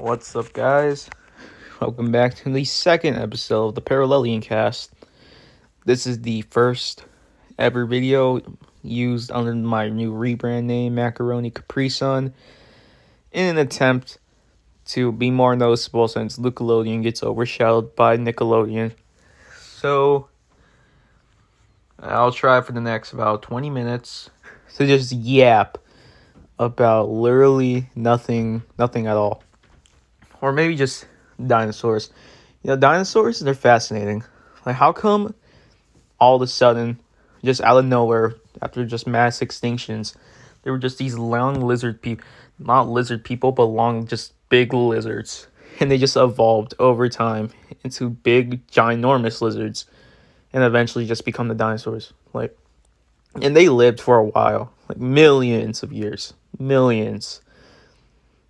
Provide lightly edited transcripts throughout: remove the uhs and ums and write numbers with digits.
What's up, guys? Welcome back to the second episode of the Parallelian-Cast. This is the first ever video used under my new rebrand name, Macaroni Capri Sun, in an attempt to be more noticeable since Nickelodeon gets overshadowed by Nickelodeon. So, I'll try for the next about 20 minutes to just yap about literally nothing at all. Or maybe just dinosaurs. Dinosaurs, they're fascinating. Like, how come all of a sudden, just out of nowhere, after just mass extinctions, there were just these long lizard people, not lizard people, but long, just big lizards. And they just evolved over time into big, ginormous lizards, and eventually just become the dinosaurs. And they lived for a while, like millions of years. Millions.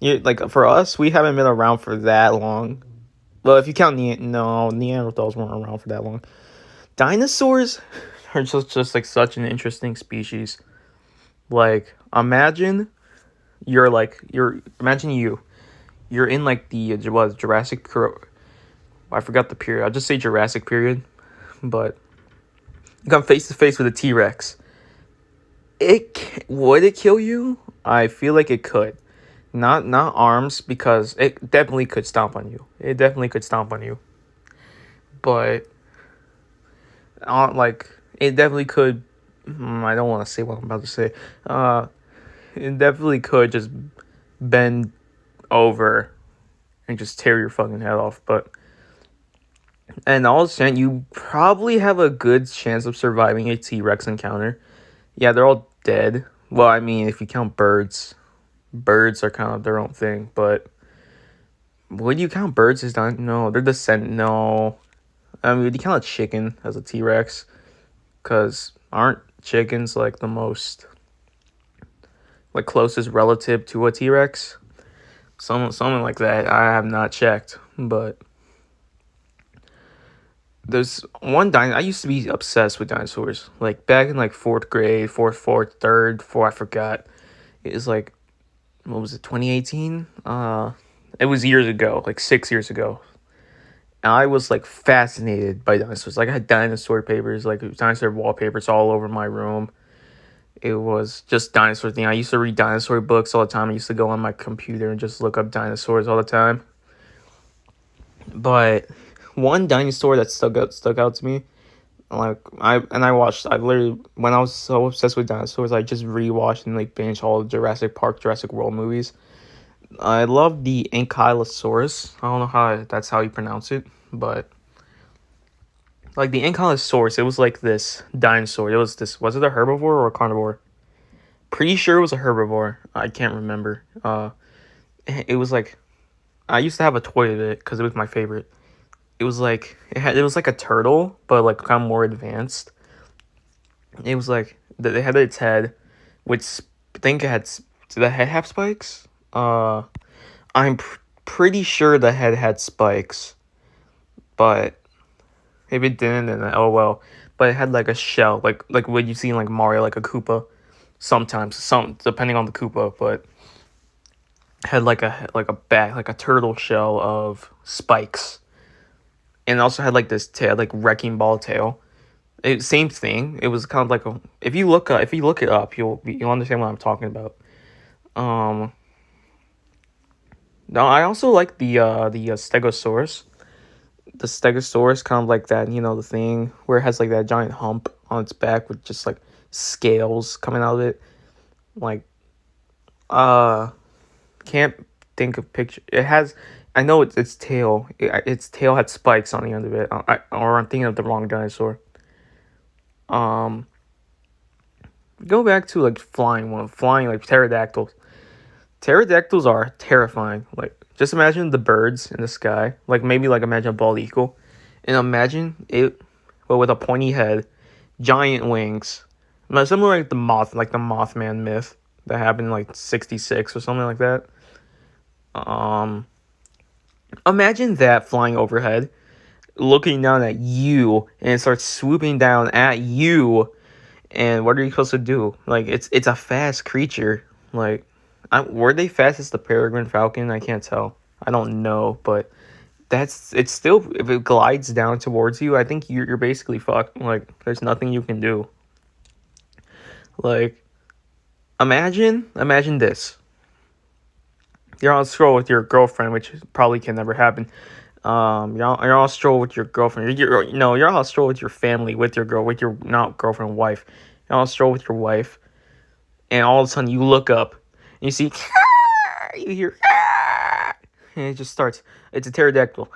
Like, for us, we haven't been around for that long. Well, if you count Neanderthals weren't around for that long. Dinosaurs are just like such an interesting species. Like, imagine you're in like the Jurassic. I forgot the period. I'll just say Jurassic period. But you come face to face with a T-Rex. Would it kill you? I feel like it could. Not arms, because it definitely could stomp on you. But it definitely could. I don't want to say what I'm about to say. It definitely could just bend over and just tear your fucking head off. And all the you probably have a good chance of surviving a T-Rex encounter. Yeah, they're all dead. Well, I mean, if you count birds. Birds are kind of their own thing, but would you count birds as no? They're no. I mean, would you count a chicken as a T-Rex? Because aren't chickens like the most closest relative to a T-Rex? Something like that. I have not checked, but there's one dinosaur. I used to be obsessed with dinosaurs. Like back in fourth grade, third, I forgot. It was like, what was it, 2018? It was years ago, like 6 years ago. And I was fascinated by dinosaurs. I had dinosaur papers, dinosaur wallpapers all over my room. It was just dinosaur thing. I used to read dinosaur books all the time. I used to go on my computer and just look up dinosaurs all the time. But one dinosaur that stuck out to me, I literally, when I was so obsessed with dinosaurs, I just rewatched and binged all the Jurassic Park, Jurassic World movies. I love the Ankylosaurus. I don't know that's how you pronounce it, but the Ankylosaurus, it was this dinosaur. Was it a herbivore or a carnivore? Pretty sure it was a herbivore. I can't remember. It was I used to have a toy of it because it was my favorite. It was it was like a turtle, but kind of more advanced. It was they had its head, which I think it had. Did the head have spikes? I'm pretty sure the head had spikes, but if it didn't, then oh well. But it had a shell, like what you see in Mario, like a Koopa. Sometimes, depending on the Koopa, but had a back, like a turtle shell of spikes, and it also had this tail, wrecking ball tail. Same thing. It was kind of if you look it up, you'll understand what I'm talking about. No, I also like the Stegosaurus. The Stegosaurus, kind of like that, the thing where it has that giant hump on its back with just scales coming out of it. Can't think of picture. It has. I know its tail. Its tail had spikes on the end of it. Or I'm thinking of the wrong dinosaur. Go back to flying pterodactyls. Pterodactyls are terrifying. Just imagine the birds in the sky. Maybe imagine a bald eagle, and imagine it, but with a pointy head, giant wings, similar the Mothman myth that happened in 66 or something like that. Imagine that flying overhead, looking down at you, and it starts swooping down at you. And what are you supposed to do? It's a fast creature. Were they fast as the peregrine falcon? I can't tell. I don't know, but it's still, if it glides down towards you, I think you're basically fucked. Like, there's nothing you can do. Like, imagine this. You're on a stroll with your girlfriend, which probably can never happen. You're on a stroll with your girlfriend. You're on a stroll with your family, with your not girlfriend, wife. You're on a stroll with your wife, and all of a sudden you look up and you see, you hear, and it just starts. It's a pterodactyl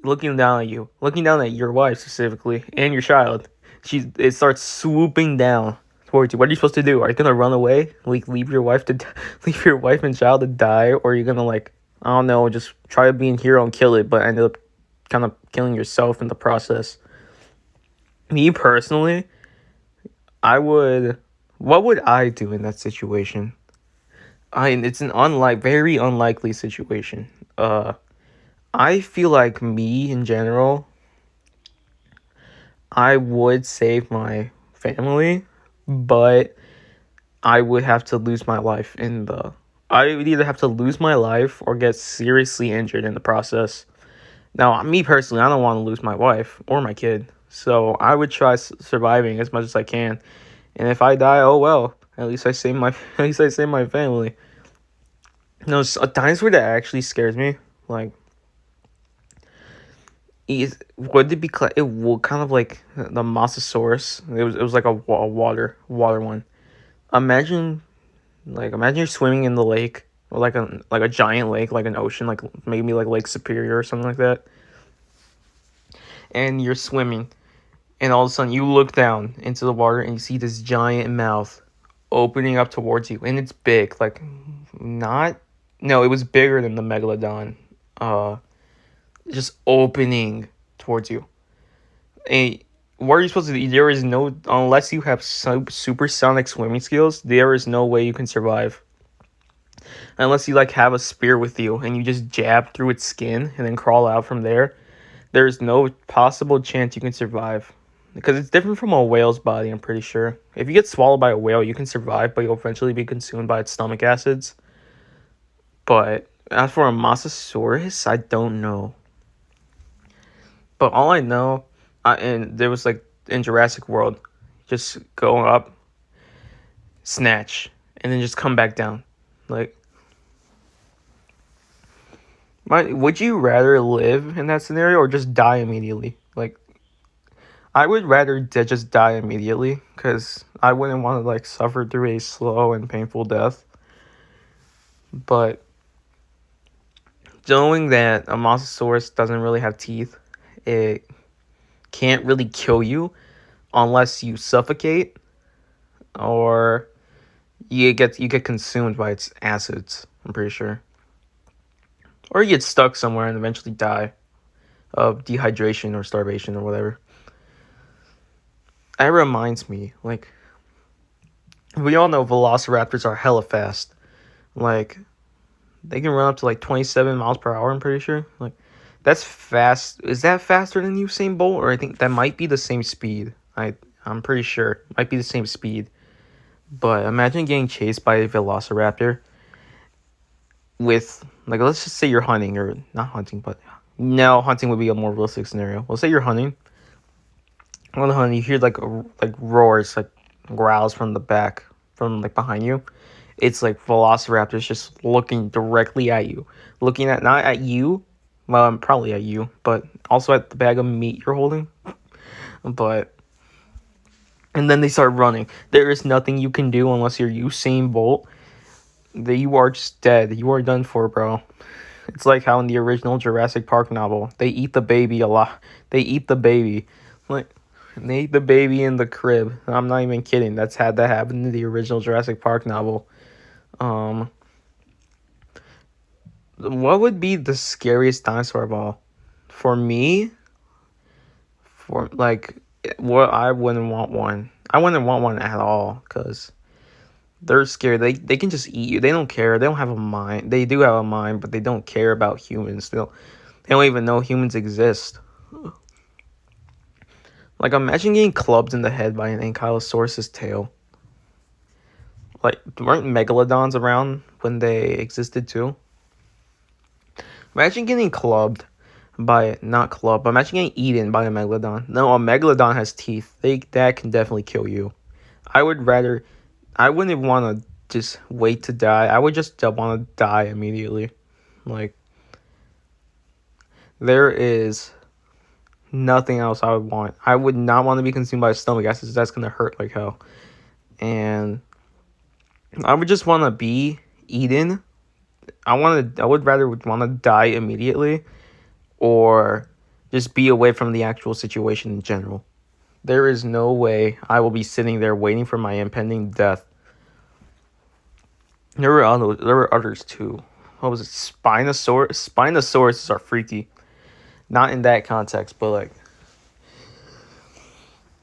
looking down at you, looking down at your wife specifically, and your child. It starts swooping down towards you. What are you supposed to do? Are you gonna run away, like leave your wife and child to die, or are you gonna, like, I don't know, just try to be a hero and kill it, but end up kind of killing yourself in the process? Me personally, I would. What would I do in that situation? It's an very unlikely situation. I feel like me in general, I would save my family, but I would have to lose my life I would either have to lose my life or get seriously injured in the process. Now, me personally, I don't want to lose my wife or my kid, so I would try surviving as much as I can. And if I die, oh well. At least I save my at least I save my family. No, a dinosaur that actually scares me, like, would it be it would kind of like the Mosasaurus. It was like a water one. Imagine imagine you're swimming in the lake, or like a giant lake, like an ocean, like maybe like Lake Superior or something like that. And you're swimming, and all of a sudden you look down into the water and you see this giant mouth opening up towards you, and it's big, like, not no, it was bigger than the megalodon. Just opening towards you. And what are you supposed to do? There is no, unless you have supersonic swimming skills, there is no way you can survive. Unless you, like, have a spear with you and you just jab through its skin and then crawl out from there, there's no possible chance you can survive. Because it's different from a whale's body, I'm pretty sure. If you get swallowed by a whale, you can survive, but you'll eventually be consumed by its stomach acids. But as for a Mosasaurus, I don't know. But all I know, and there was, like, in Jurassic World, just go up, snatch, and then just come back down. Like, would you rather live in that scenario or just die immediately? Like, I would rather just die immediately, because I wouldn't want to, like, suffer through a slow and painful death. But knowing that a Mosasaurus doesn't really have teeth, it can't really kill you unless you suffocate or you get consumed by its acids, I'm pretty sure. Or you get stuck somewhere and eventually die of dehydration or starvation or whatever. That reminds me, like, we all know velociraptors are hella fast. Like, they can run up to like 27 miles per hour, I'm pretty sure. Like, that's fast. Is that faster than Usain Bolt? Or I think that might be the same speed. I'm pretty sure. It might be the same speed. But imagine getting chased by a velociraptor with, like, let's just say you're hunting, or not hunting, but no, hunting would be a more realistic scenario. Let's say you're hunting. On the hunt, you hear like roars, like growls from the back, from like behind you. It's like velociraptors just looking directly at you, looking at, not at you, well, probably at you, but also at the bag of meat you're holding. But, and then they start running. There is nothing you can do unless you're Usain Bolt. You are just dead. You are done for, bro. It's like how in the original Jurassic Park novel, they eat the baby a lot. They eat the baby. Like, they eat the baby in the crib. I'm not even kidding. That happened in the original Jurassic Park novel. What would be the scariest dinosaur of all? For me, I wouldn't want one. I wouldn't want one at all, because they're scary. They can just eat you. They don't care. They don't have a mind. They do have a mind, but they don't care about humans. They don't even know humans exist. Like, imagine getting clubbed in the head by an Ankylosaurus's tail. Like, weren't megalodons around when they existed too? Imagine getting clubbed by, not clubbed, but imagine getting eaten by a megalodon. No, a megalodon has teeth. That can definitely kill you. I would rather, I wouldn't want to just wait to die. I would just want to die immediately. Like, there is nothing else I would want. I would not want to be consumed by a stomach acid. That's gonna hurt like hell. And I would just want to be eaten. I would rather want to die immediately, or just be away from the actual situation in general. There is no way I will be sitting there waiting for my impending death. There were others too. What was it? Spinosaurus are freaky. Not in that context, but like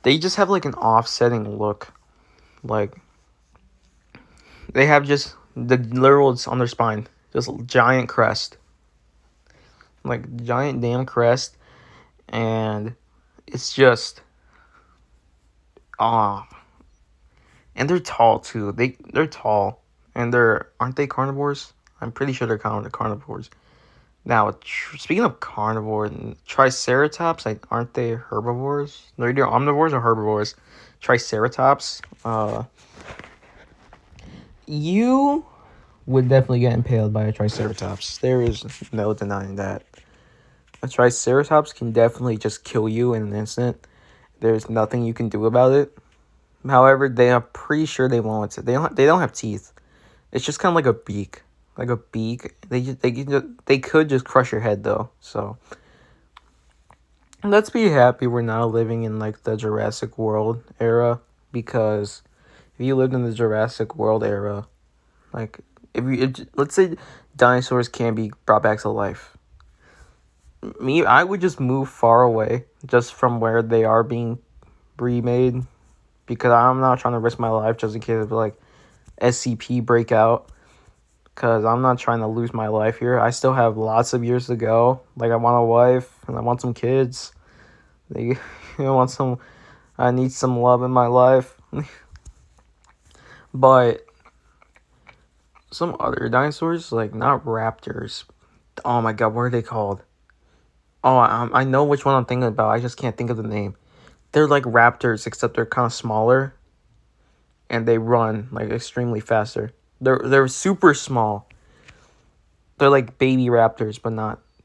they just have like an offsetting look. Like they have just the literals on their spine, just giant crest, like giant damn crest, and it's just ah. And they're tall too. They're tall, and aren't they carnivores? I'm pretty sure they're carnivores. Now, speaking of carnivore, Triceratops, like, aren't they herbivores? They're either omnivores or herbivores. Triceratops, you would definitely get impaled by a Triceratops. There is no denying that. A Triceratops can definitely just kill you in an instant. There's nothing you can do about it. However, they are pretty sure they won't. They don't have teeth. It's just kind of like a beak. Like a beak. They could just crush your head though. So let's be happy we're now living in like the Jurassic World era, because if you lived in the Jurassic World era, like let's say dinosaurs can be brought back to life. I would just move far away just from where they are being remade, because I'm not trying to risk my life just in case of like SCP breakout. Because I'm not trying to lose my life here. I still have lots of years to go. Like, I want a wife, and I want some kids. I need some love in my life. But some other dinosaurs, like, not raptors. Oh my god, what are they called? Oh, I know which one I'm thinking about. I just can't think of the name. They're like raptors, except they're kind of smaller. And they run, like, extremely faster. They're super small. They're like baby raptors, but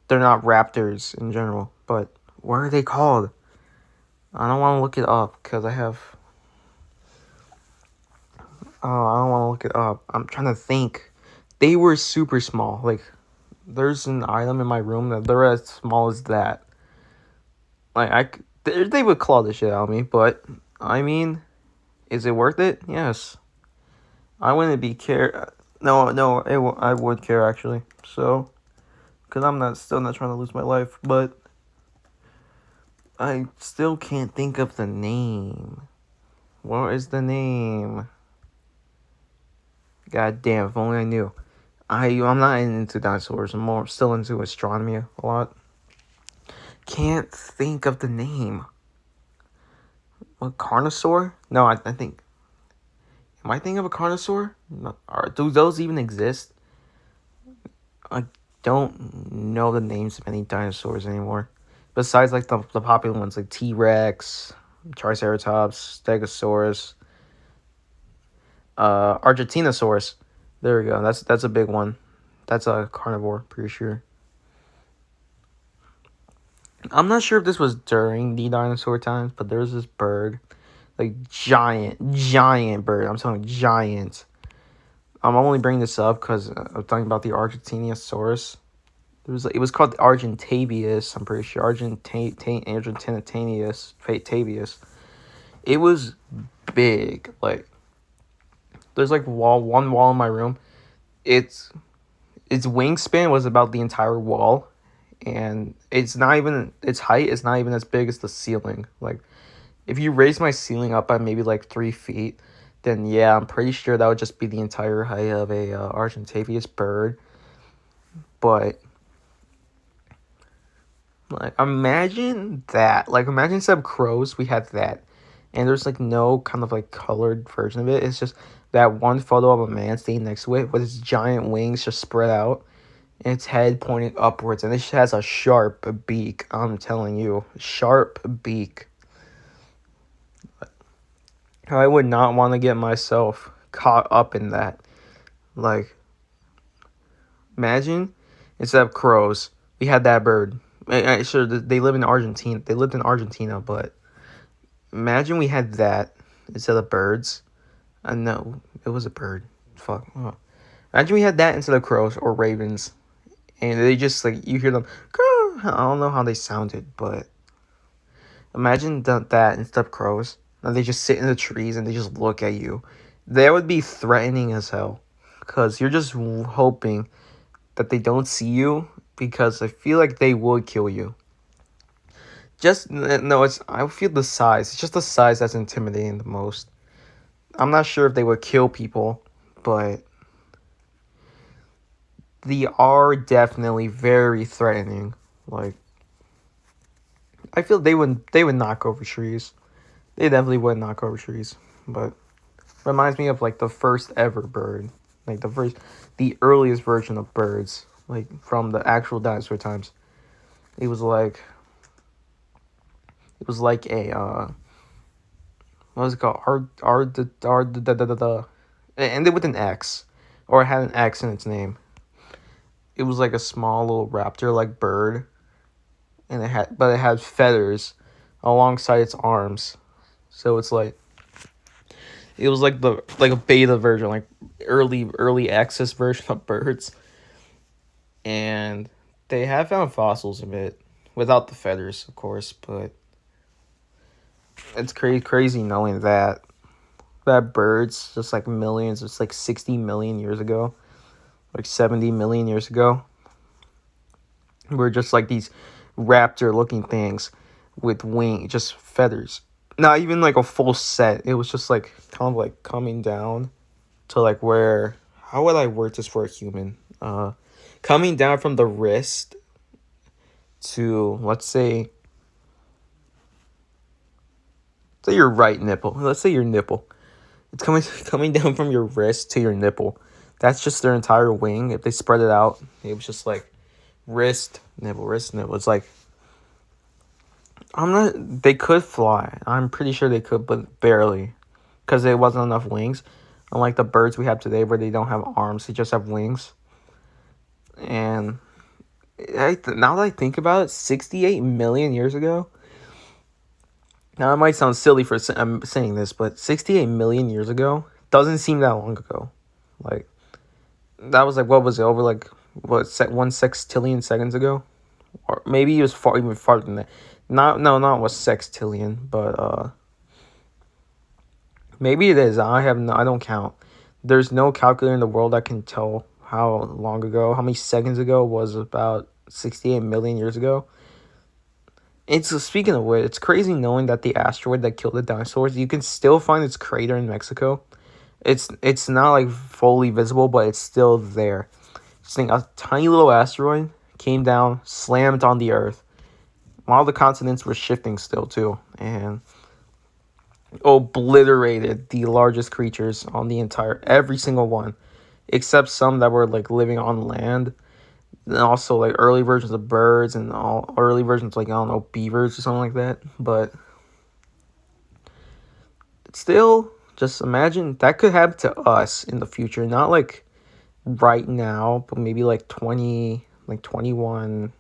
they're not raptors in general. But what are they called? I don't want to look it up because I don't want to look it up. I'm trying to think. They were super small. Like, there's an item in my room that they're as small as that. Like, they would claw the shit out of me, but I mean, is it worth it? Yes. I wouldn't be care. No, I would care actually. So, because I'm still not trying to lose my life, but I still can't think of the name. What is the name? God damn! If only I knew. I'm not into dinosaurs. I'm still into astronomy a lot. Can't think of the name. What, Carnosaur? No, I think. Am I thinking of a Carnosaur? No, do those even exist? I don't know the names of any dinosaurs anymore. Besides, like, the popular ones, like T-Rex, Triceratops, Stegosaurus, Argentinosaurus. There we go. That's a big one. That's a carnivore, pretty sure. I'm not sure if this was during the dinosaur times, but there was this bird, like giant bird. I'm talking giant. I'm only bringing this up because I'm talking about the Argentinosaurus. It was called Argentavius. I'm pretty sure Argentinavius. It was big. Like, there's like one wall in my room. Its wingspan was about the entire wall, and its height is not even as big as the ceiling. Like, if you raise my ceiling up by maybe like 3 feet, then yeah, I'm pretty sure that would just be the entire height of a Argentavius bird. But like, imagine that. Like, imagine instead of crows, we had that. And there's like no kind of like colored version of it. It's just that one photo of a man standing next to it with his giant wings just spread out. its head pointing upwards, and it has a sharp beak. I'm telling you, sharp beak. I would not want to get myself caught up in that. Like, imagine instead of crows, we had that bird. Sure, they live in Argentina. They lived in Argentina, but imagine we had that instead of birds. No, it was a bird. Fuck. Oh. Imagine we had that instead of crows or ravens, and they just like you hear them. I don't know how they sounded, but imagine that instead of crows. And they just sit in the trees and they just look at you. That would be threatening as hell, because you're just hoping that they don't see you, because I feel like they would kill you. Just no, it's I feel the size. It's just the size that's intimidating the most. I'm not sure if they would kill people, but they are definitely very threatening. Like, I feel they would knock over trees. They definitely would knock over trees. But reminds me of like the first ever bird, like the earliest version of birds, like from the actual dinosaur times. It was like a what was it called? It ended with an X, or it had an X in its name. It was like a small little raptor like bird, and it had feathers alongside its arms. So it's like it was like a beta version, like early access version of birds. And they have found fossils of it without the feathers, of course, but it's crazy knowing that birds just like millions, it's like 60 million years ago, like 70 million years ago, were just like these raptor looking things with just feathers. Not even like a full set. It was just like kind of like coming down to like where, how would I word this for a human? Coming down from the wrist to, let's say your right nipple. Let's say your nipple. It's coming down from your wrist to your nipple. That's just their entire wing. If they spread it out, it was just like wrist, nipple, wrist, nipple. It's like, they could fly. I'm pretty sure they could, but barely. Because there wasn't enough wings. Unlike the birds we have today where they don't have arms, they just have wings. And now that I think about it, 68 million years ago. Now, it might sound silly for saying this, but 68 million years ago doesn't seem that long ago. Like, that was like, what was it, over like, what, 1/6 seconds ago? Or maybe it was even farther than that. Not what sextillion, but maybe it is. I don't count. There's no calculator in the world that can tell how long ago, how many seconds ago was about 68 million years ago. It's speaking of which, it's crazy knowing that the asteroid that killed the dinosaurs, you can still find its crater in Mexico. It's not like fully visible, but it's still there. Just think, a tiny little asteroid came down, slammed on the Earth, while the continents were shifting still too, and obliterated the largest creatures on every single one, except some that were like living on land. And also like early versions of birds and all early versions, like, I don't know, beavers or something like that. But still, just imagine that could happen to us in the future. Not like right now, but maybe like 21,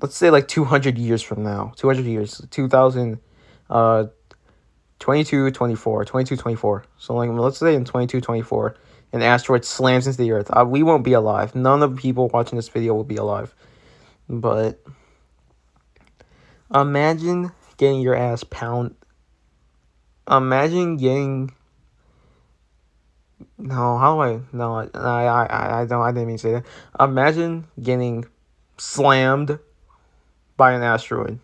let's say like 200 years from now. 200 years, 2000, 2224. So like, let's say in 2224, an asteroid slams into the Earth. We won't be alive. None of the people watching this video will be alive. But imagine getting your ass pound. Imagine getting. No, how do I? No, I don't. I didn't mean to say that. Imagine getting slammed by an asteroid.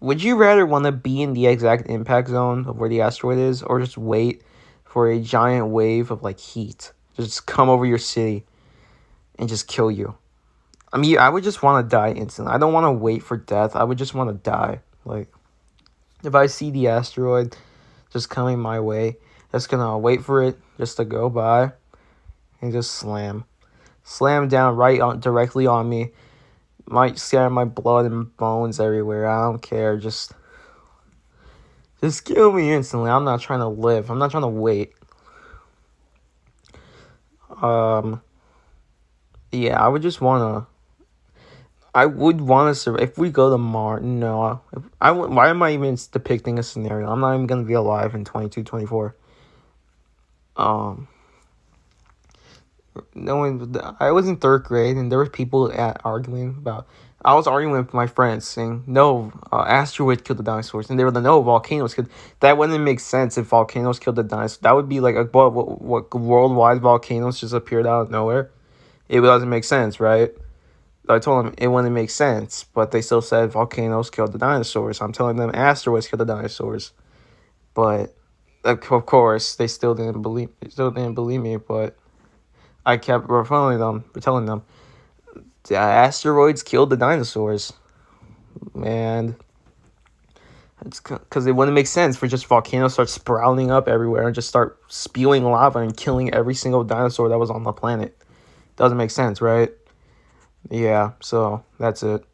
Would you rather want to be in the exact impact zone of where the asteroid is, or just wait for a giant wave of like heat to just come over your city and just kill you? I mean, I would just want to die instantly. I don't want to wait for death. I would just want to die. Like, if I see the asteroid just coming my way, just gonna wait for it just to go by and just slam slam down directly on me. Might scatter my blood and bones everywhere. I don't care. Just kill me instantly. I'm not trying to live. I'm not trying to wait. Yeah, I would want to survive. If we go to Mars, no. Why am I even depicting a scenario? I'm not even going to be alive in 22, 24. No one. I was in third grade, and there were people arguing about. I was arguing with my friends, saying, "No, asteroids killed the dinosaurs," and they were like, "No, volcanoes killed." That wouldn't make sense if volcanoes killed the dinosaurs. That would be like what worldwide volcanoes just appeared out of nowhere. It doesn't make sense, right? I told them it wouldn't make sense, but they still said volcanoes killed the dinosaurs. I'm telling them asteroids killed the dinosaurs, but of course they still didn't believe. Me, but I kept telling them the asteroids killed the dinosaurs, and it's because it wouldn't make sense for just volcanoes start sprouting up everywhere and just start spewing lava and killing every single dinosaur that was on the planet. Doesn't make sense, right? Yeah, so that's it.